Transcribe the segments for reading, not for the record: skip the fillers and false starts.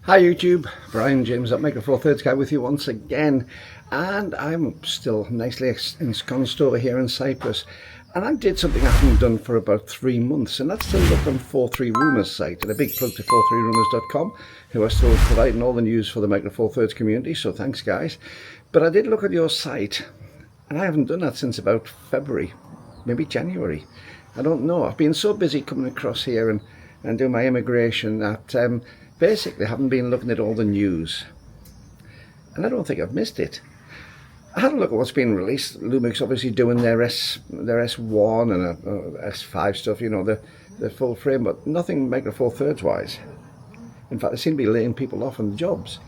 Hi YouTube, Brian James at Micro Four Thirds Guy with you once again, and I'm still nicely ensconced over here in Cyprus, and I did something I haven't done for about 3 months, and that's to look on 43 Rumours site, and a big plug to 43rumours.com, who are still providing all the news for the Micro Four Thirds community, so thanks guys. But I did look at your site, and I haven't done that since about February, maybe January. I don't know, I've been so busy coming across here and doing my immigration that basically I haven't been looking at all the news, and I don't think I've missed it. I had a look at what's been released. Lumix obviously doing their S1 and S5 stuff, you know, the full frame, but nothing Micro Four Thirds wise. In fact, they seem to be laying people off on the jobs.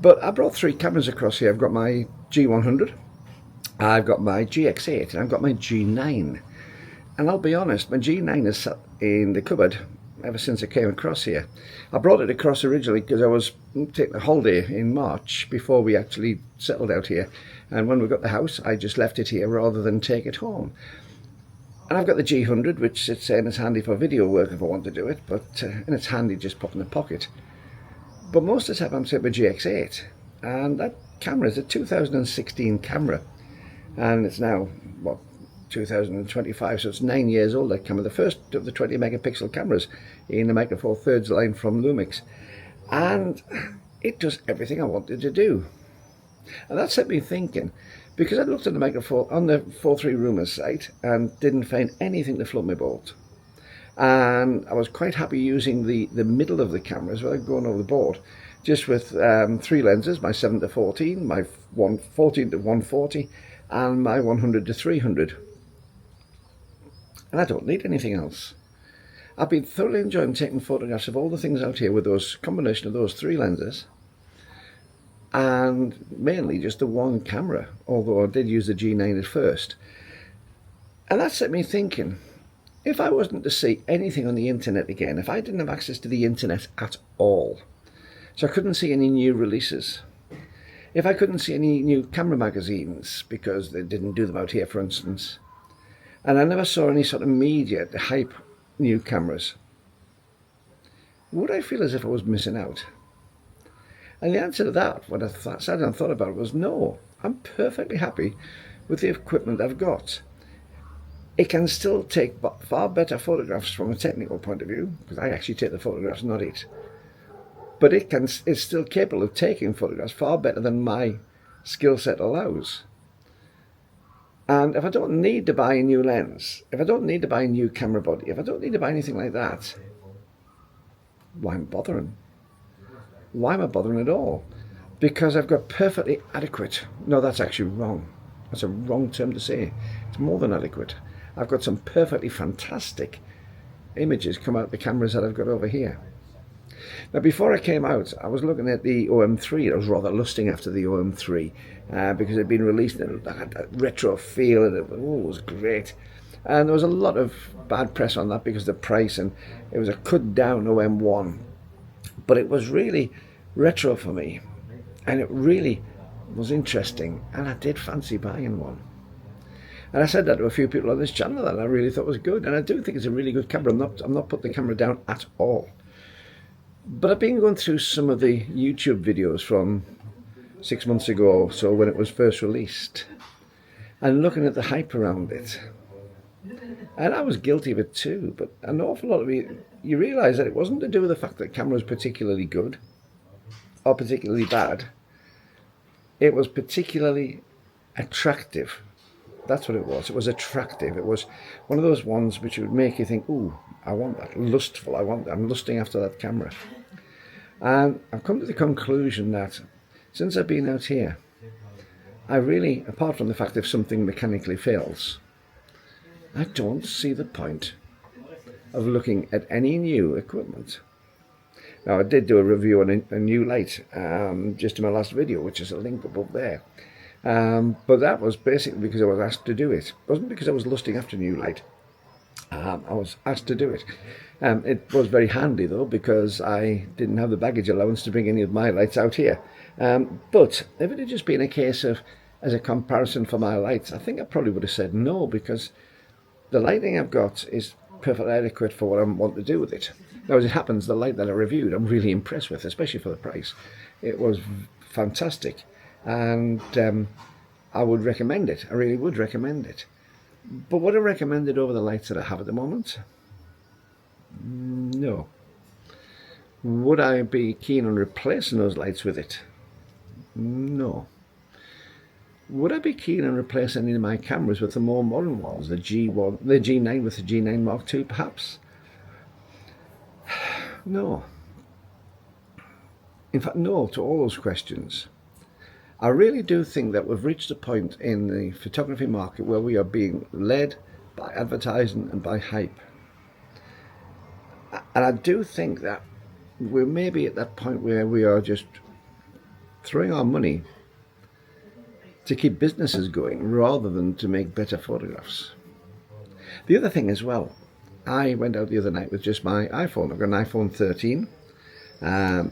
But I brought 3 cameras across here. I've got my G100, I've got my GX8, and I've got my G9. And I'll be honest, my G9 is sat in the cupboard ever since I came across here. I brought it across originally because I was taking a holiday in March before we actually settled out here, and when we got the house I just left it here rather than take it home. And I've got the G100, which sits there and it's handy for video work if I want to do it, but and it's handy just pop in the pocket. But most of the time I'm taking my GX8, and that camera is a 2016 camera, and it's now what, 2025, so it's 9 years old, that camera, the first of the 20 megapixel cameras in the Micro Four Thirds line from Lumix, and it does everything I wanted to do. And that set me thinking, because I looked at the Micro Four on the 43 Rumours site and didn't find anything to float my boat, and I was quite happy using the middle of the cameras without going overboard, just with 3 lenses, my 7-14, my 14-140, and my 100-300. And I don't need anything else. I've been thoroughly enjoying taking photographs of all the things out here with those combination of those 3 lenses, and mainly just the one camera, although I did use the G9 at first. And that set me thinking, if I wasn't to see anything on the internet again, if I didn't have access to the internet at all, so I couldn't see any new releases, if I couldn't see any new camera magazines because they didn't do them out here, for instance, and I never saw any sort of media to hype new cameras, would I feel as if I was missing out? And the answer to that, when I sat and thought about it, was no. I'm perfectly happy with the equipment I've got. It can still take far better photographs from a technical point of view, because I actually take the photographs, not it. But it's still capable of taking photographs far better than my skill set allows. And if I don't need to buy a new lens, if I don't need to buy a new camera body, if I don't need to buy anything like that, why am I bothering? Why am I bothering at all? Because I've got perfectly adequate, no, that's actually wrong. That's a wrong term to say. It's more than adequate. I've got some perfectly fantastic images come out of the cameras that I've got over here. Now, before I came out, I was looking at the OM3. I was rather lusting after the OM3 because it had been released and it had that retro feel, and it was great. And there was a lot of bad press on that because of the price, and it was a cut down OM1. But it was really retro for me, and it really was interesting, and I did fancy buying one. And I said that to a few people on this channel that I really thought was good, and I do think it's a really good camera. I'm not putting the camera down at all. But I've been going through some of the YouTube videos from 6 months ago or so when it was first released, and looking at the hype around it. And I was guilty of it too, but an awful lot of you realise that it wasn't to do with the fact that the camera was particularly good or particularly bad. It was particularly attractive. That's what it was. It was attractive. It was one of those ones which would make you think, ooh, I want that. Lustful. I'm lusting after that camera. And I've come to the conclusion that since I've been out here, I really, apart from the fact if something mechanically fails, I don't see the point of looking at any new equipment. Now, I did do a review on a new light just in my last video, which is a link above there. But that was basically because I was asked to do it. It wasn't because I was lusting after new light. I was asked to do it. It was very handy though, because I didn't have the baggage allowance to bring any of my lights out here. But if it had just been a case of as a comparison for my lights, I think I probably would have said no, because the lighting I've got is perfectly adequate for what I want to do with it. Now, as it happens, the light that I reviewed, I'm really impressed with, especially for the price. It was fantastic, and I would recommend it. I really would recommend it. But would I recommend it over the lights that I have at the moment? No. Would I be keen on replacing those lights with it? No. Would I be keen on replacing any of my cameras with the more modern ones, the G1, the G9 with the G9 Mark II, perhaps? No. In fact, no to all those questions. I really do think that we've reached a point in the photography market where we are being led by advertising and by hype. And I do think that we're maybe at that point where we are just throwing our money to keep businesses going rather than to make better photographs. The other thing as well, I went out the other night with just my iPhone. I've got an iPhone 13.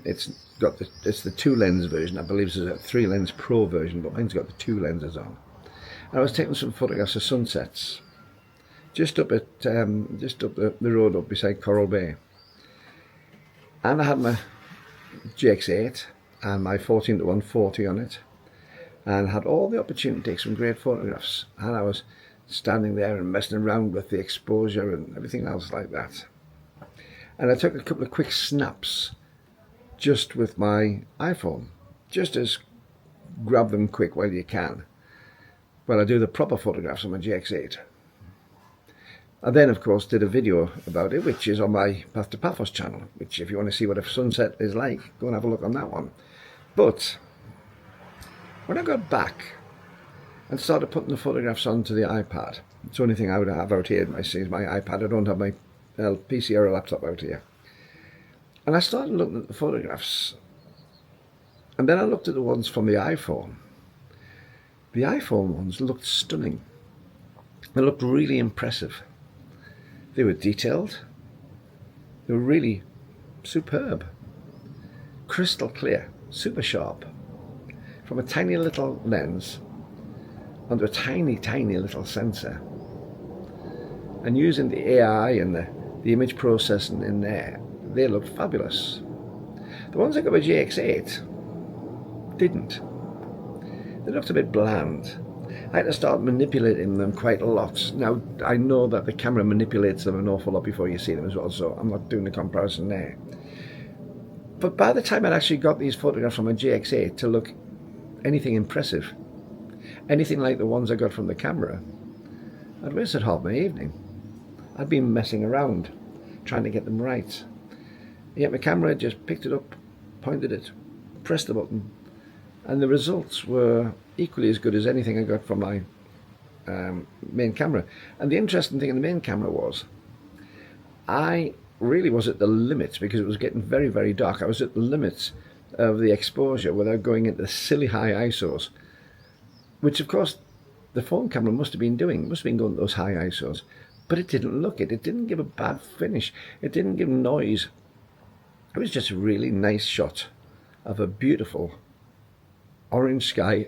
It's the 2-lens version. I believe there's a 3-lens Pro version, but mine's got the 2 lenses on. And I was taking some photographs of sunsets just up the road up beside Coral Bay. And I had my GX8 and my 14-to-140 on it, and had all the opportunity to take some great photographs. And I was standing there and messing around with the exposure and everything else like that. And I took a couple of quick snaps just with my iPhone, just as grab them quick while you can. Well, I do the proper photographs on my GX8. I then, of course, did a video about it, which is on my Path to Paphos channel, which if you want to see what a sunset is like, go and have a look on that one. But when I got back and started putting the photographs onto the iPad, it's the only thing I would have out here is my iPad. I don't have my PC or a laptop out here. And I started looking at the photographs, and then I looked at the ones from the iPhone. The iPhone ones looked stunning. They looked really impressive. They were detailed. They were really superb. Crystal clear, super sharp. From a tiny little lens onto a tiny, tiny little sensor. And using the AI and the image processing in there, they looked fabulous. The ones I got with GX8 didn't. They looked a bit bland. I had to start manipulating them quite a lot. Now, I know that the camera manipulates them an awful lot before you see them as well, so I'm not doing the comparison there. But by the time I'd actually got these photographs from a GX8 to look anything impressive, anything like the ones I got from the camera, I'd wasted half my evening. I'd been messing around, trying to get them right. Yet my camera just picked it up, pointed it, pressed the button, and the results were equally as good as anything I got from my main camera. And the interesting thing in the main camera was, I really was at the limits, because it was getting very, very dark. I was at the limits of the exposure without going into silly high ISOs, which of course the phone camera must have been doing. It must have been going to those high ISOs, but it didn't look it. It didn't give a bad finish. It didn't give noise. It was just a really nice shot of a beautiful orange sky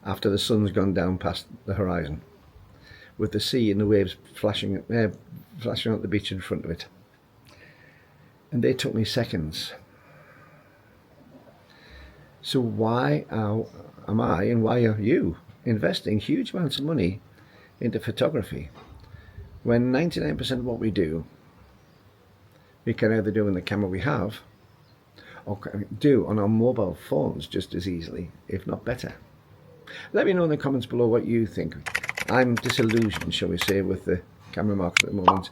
after the sun's gone down past the horizon, with the sea and the waves flashing out the beach in front of it. And they took me seconds. So why am I, and why are you, investing huge amounts of money into photography when 99% of what we do, we can either do in the camera we have, or do on our mobile phones just as easily, if not better? Let me know in the comments below what you think. I'm disillusioned, shall we say, with the camera market at the moment,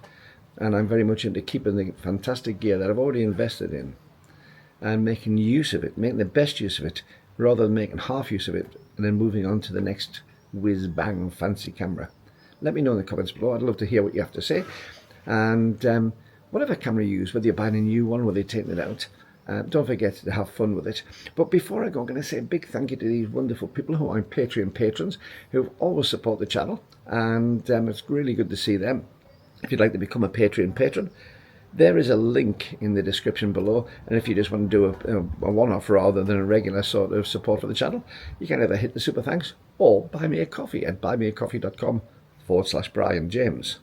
and I'm very much into keeping the fantastic gear that I've already invested in and making use of it, making the best use of it, rather than making half use of it and then moving on to the next whiz-bang fancy camera. Let me know in the comments below. I'd love to hear what you have to say. And whatever camera you use, whether you're buying a new one, whether you're taking it out, don't forget to have fun with it. But before I go, I'm going to say a big thank you to these wonderful people who are Patreon patrons, who always support the channel, and it's really good to see them. If you'd like to become a Patreon patron, there is a link in the description below, and if you just want to do a one-off rather than a regular sort of support for the channel, you can either hit the super thanks or buy me a coffee at buymeacoffee.com/Brian James.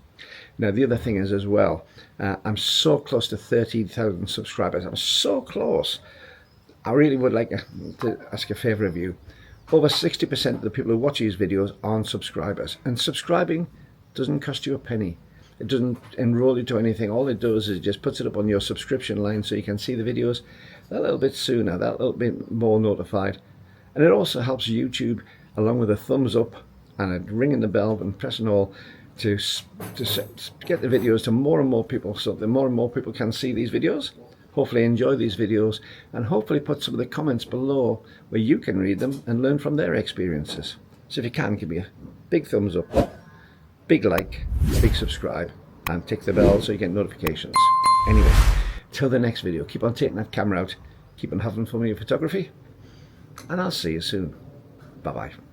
Now, the other thing is as well, I'm so close to 13,000 subscribers. I'm so close. I really would like to ask a favour of you. Over 60% of the people who watch these videos aren't subscribers. And subscribing doesn't cost you a penny. It doesn't enroll you to anything. All it does is it just puts it up on your subscription line so you can see the videos a little bit sooner, that little bit more notified. And it also helps YouTube, along with a thumbs up and a ringing the bell and pressing all, to get the videos to more and more people, so that more and more people can see these videos, hopefully enjoy these videos, and hopefully put some of the comments below where you can read them and learn from their experiences. So if you can, give me a big thumbs up, big like, big subscribe, and tick the bell so you get notifications. Anyway, till the next video, keep on taking that camera out, keep on having fun with your photography, and I'll see you soon. Bye bye.